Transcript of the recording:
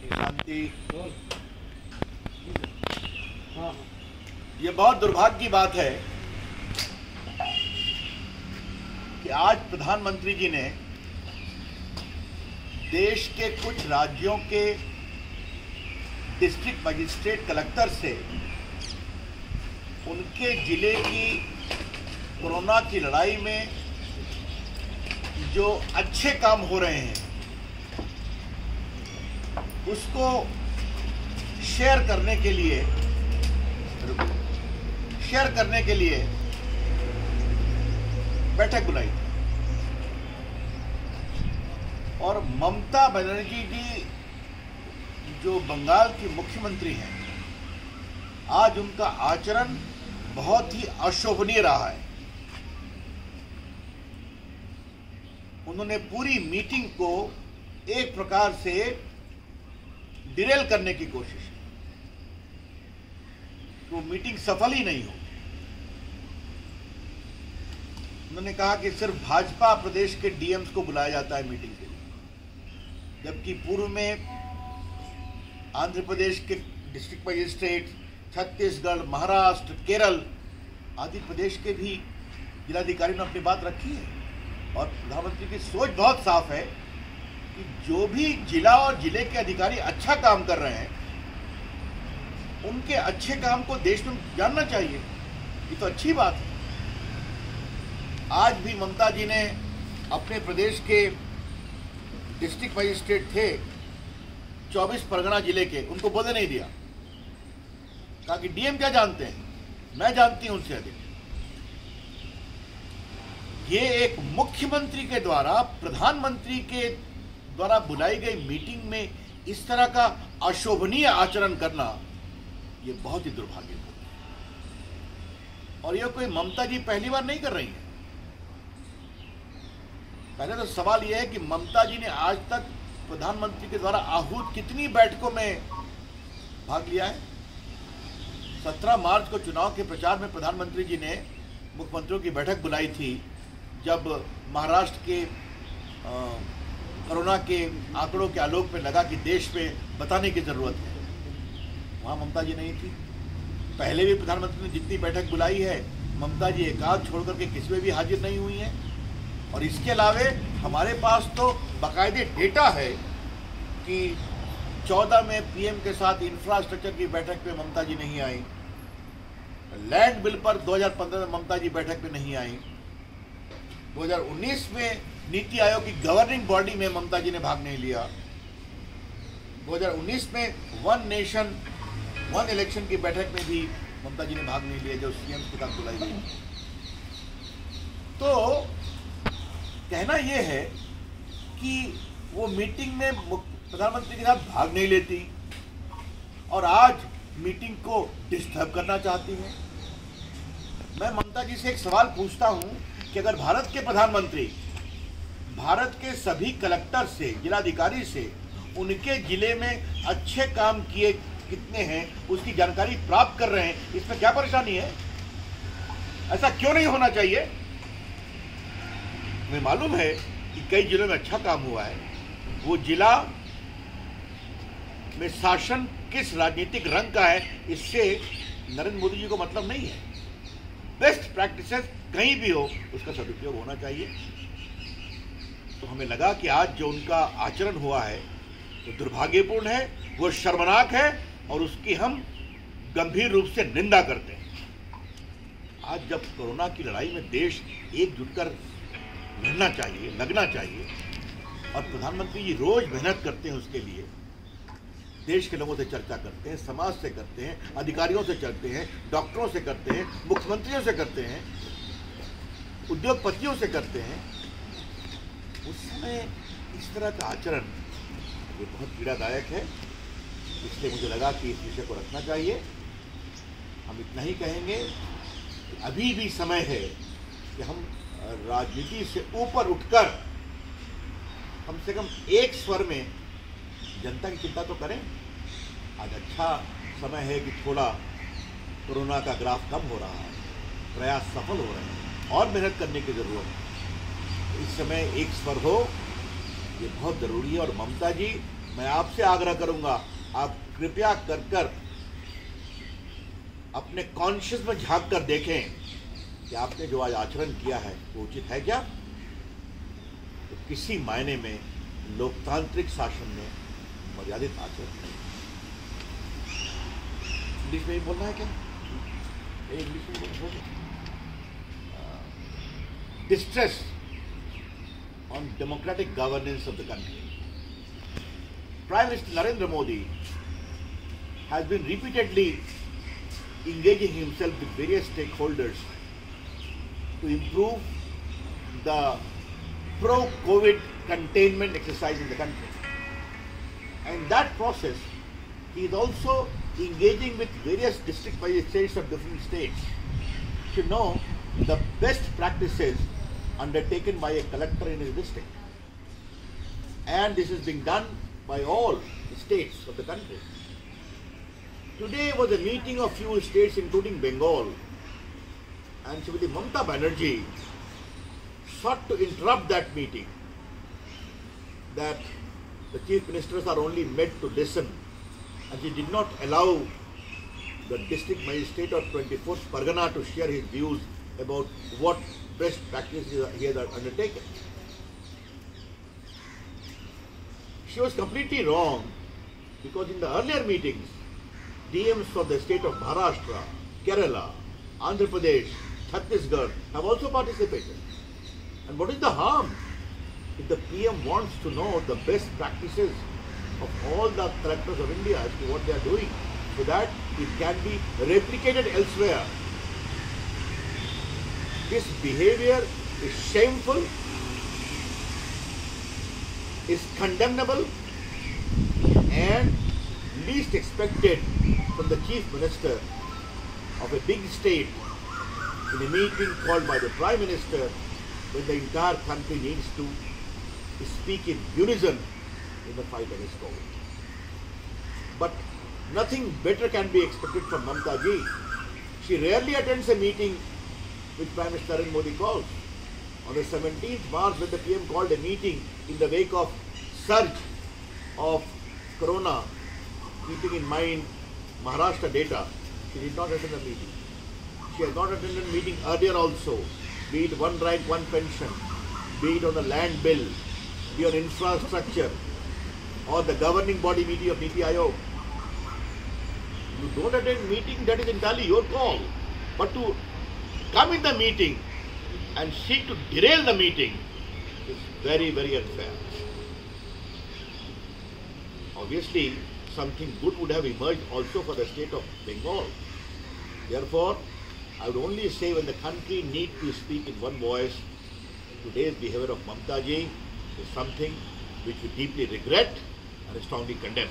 शांति। ये बहुत दुर्भाग्य की बात है कि आज प्रधानमंत्री जी ने देश के कुछ राज्यों के डिस्ट्रिक्ट मजिस्ट्रेट कलेक्टर से उनके जिले की कोरोना की लड़ाई में जो अच्छे काम हो रहे हैं उसको शेयर करने के लिए बैठक बुलाई और ममता बनर्जी जी जो बंगाल की मुख्यमंत्री हैं, आज उनका आचरण बहुत ही अशोभनीय रहा है। उन्होंने पूरी मीटिंग को एक प्रकार से डिरेल करने की कोशिश की, तो मीटिंग सफल ही नहीं हो। उन्होंने कहा कि सिर्फ भाजपा प्रदेश के डीएम्स को बुलाया जाता है मीटिंग के लिए, जबकि पूर्व में आंध्र प्रदेश के डिस्ट्रिक्ट मजिस्ट्रेट, छत्तीसगढ़, महाराष्ट्र, केरल आदि प्रदेश के भी जिलाधिकारी ने अपनी बात रखी है। और प्रधानमंत्री की सोच बहुत साफ है कि जो भी जिला और जिले के अधिकारी अच्छा काम कर रहे हैं, उनके अच्छे काम को देश में जानना चाहिए। ये तो अच्छी बात है। आज भी ममता जी ने अपने प्रदेश के डिस्ट्रिक्ट मजिस्ट्रेट थे 24 परगना जिले के, उनको बोलने नहीं दिया। कहा कि डीएम क्या जानते हैं, मैं जानती हूं उनसे अधिक। ये एक मुख्यमंत्री के द्वारा प्रधानमंत्री के द्वारा बुलाई गई मीटिंग में इस तरह का अशोभनीय आचरण करना, ये बहुत ही दुर्भाग्यपूर्ण है। और यह कोई ममता जी पहली बार नहीं कर रही है। पहले तो सवाल यह है कि ममता जी ने आज तक प्रधानमंत्री के द्वारा आहूत कितनी बैठकों में भाग लिया है। 17 मार्च को चुनाव के प्रचार में प्रधानमंत्री जी ने मुख्यमंत्रियों की बैठक बुलाई थी, जब महाराष्ट्र के कोरोना के आंकड़ों के आलोक में लगा कि देश में बताने की जरूरत है। वहाँ ममता जी नहीं थी। पहले भी प्रधानमंत्री ने जितनी बैठक बुलाई है, ममता जी एकाध छोड़ करके किसी में भी हाजिर नहीं हुई हैं। और इसके अलावे हमारे पास तो बाकायदे डेटा है कि 14 में पीएम के साथ इंफ्रास्ट्रक्चर की बैठक में ममता जी नहीं आई। लैंड बिल पर 2015 में ममता जी बैठक में नहीं आई। 2019 में नीति आयोग की गवर्निंग बॉडी में ममता जी ने भाग नहीं लिया। 2019 में वन नेशन वन इलेक्शन की बैठक में भी ममता जी ने भाग नहीं लिया, जो सीएम के साथ बुलाई गई। तो कहना यह है कि वो मीटिंग में प्रधानमंत्री के साथ भाग नहीं लेती और आज मीटिंग को डिस्टर्ब करना चाहती है। मैं ममता जी से एक सवाल पूछता हूं कि अगर भारत के प्रधानमंत्री भारत के सभी कलेक्टर से, जिलाधिकारी से उनके जिले में अच्छे काम किए कितने हैं उसकी जानकारी प्राप्त कर रहे हैं, इसमें क्या परेशानी है? ऐसा क्यों नहीं होना चाहिए? हमें मालूम है कि कई जिलों में अच्छा काम हुआ है। वो जिला में शासन किस राजनीतिक रंग का है, इससे नरेंद्र मोदी जी को मतलब नहीं है। बेस्ट प्रैक्टिसेस कहीं भी हो, उसका सदुपयोग होना चाहिए। तो हमें लगा कि आज जो उनका आचरण हुआ है वो दुर्भाग्यपूर्ण है, वो शर्मनाक है और उसकी हम गंभीर रूप से निंदा करते हैं। आज जब कोरोना की लड़ाई में देश एकजुट कर लड़ना चाहिए, लगना चाहिए, और प्रधानमंत्री जी रोज मेहनत करते हैं उसके लिए, देश के लोगों से चर्चा करते हैं, समाज से करते हैं, अधिकारियों से करते हैं, डॉक्टरों से करते हैं, मुख्यमंत्रियों से करते हैं, उद्योगपतियों से करते हैं, उस समय इस तरह का आचरण ये बहुत पीड़ादायक है। इसलिए मुझे लगा कि इस विषय को रखना चाहिए। हम इतना ही कहेंगे कि अभी भी समय है कि हम राजनीति से ऊपर उठकर कम से कम एक स्वर में जनता की चिंता तो करें। आज अच्छा समय है कि थोड़ा कोरोना का ग्राफ कम हो रहा है, प्रयास सफल हो रहे हैं और मेहनत करने की जरूरत है। इस समय एक स्वर हो ये बहुत जरूरी है। और ममता जी, मैं आपसे आग्रह करूंगा, आप कृपया कर अपने कॉन्शियस में झांक कर देखें कि आपने जो आज आचरण किया है वो उचित है क्या। तो किसी मायने में लोकतांत्रिक शासन में मर्यादित आचरण नहीं। इंग्लिश में ही बोलना है क्या? इंग्लिश में बोलना distress on democratic governance of the country. Prime Minister Narendra Modi has been repeatedly engaging himself with various stakeholders to improve the pro-COVID containment exercise in the country. And in that process, he is also engaging with various district magistrates of different states to know the best practices undertaken by a collector in his district. And this is being done by all the states of the country. Today was a meeting of few states including Bengal, and Srimati Mamata Banerjee sought to interrupt that meeting, that the chief ministers are only made to listen, and she did not allow the district magistrate of 24th Pargana to share his views about what best practices he has undertaken. She was completely wrong, because in the earlier meetings, DMs for the state of Maharashtra, Kerala, Andhra Pradesh, Chhattisgarh have also participated. And what is the harm if the PM wants to know the best practices of all the collectors of India as to what they are doing, so that it can be replicated elsewhere? This behavior is shameful, is condemnable, and least expected from the chief minister of a big state in a meeting called by the Prime Minister, when the entire country needs to speak in unison in the fight against COVID. But nothing better can be expected from Mamata ji. She rarely attends a meeting which Prime Minister Narendra Modi calls. On the 17th March, when the PM called a meeting in the wake of surge of corona, keeping in mind Maharashtra data, she did not attend the meeting. She has not attended a meeting earlier also, be it one rank, one pension, be it on the land bill, be on infrastructure, or the governing body meeting of NITI Aayog. You don't attend meeting, that is entirely your call. But to come in the meeting and seek to derail the meeting is very, very unfair. Obviously, something good would have emerged also for the state of Bengal. Therefore, I would only say, when the country needs to speak in one voice, today's behavior of Mamata ji is something which we deeply regret and strongly condemn.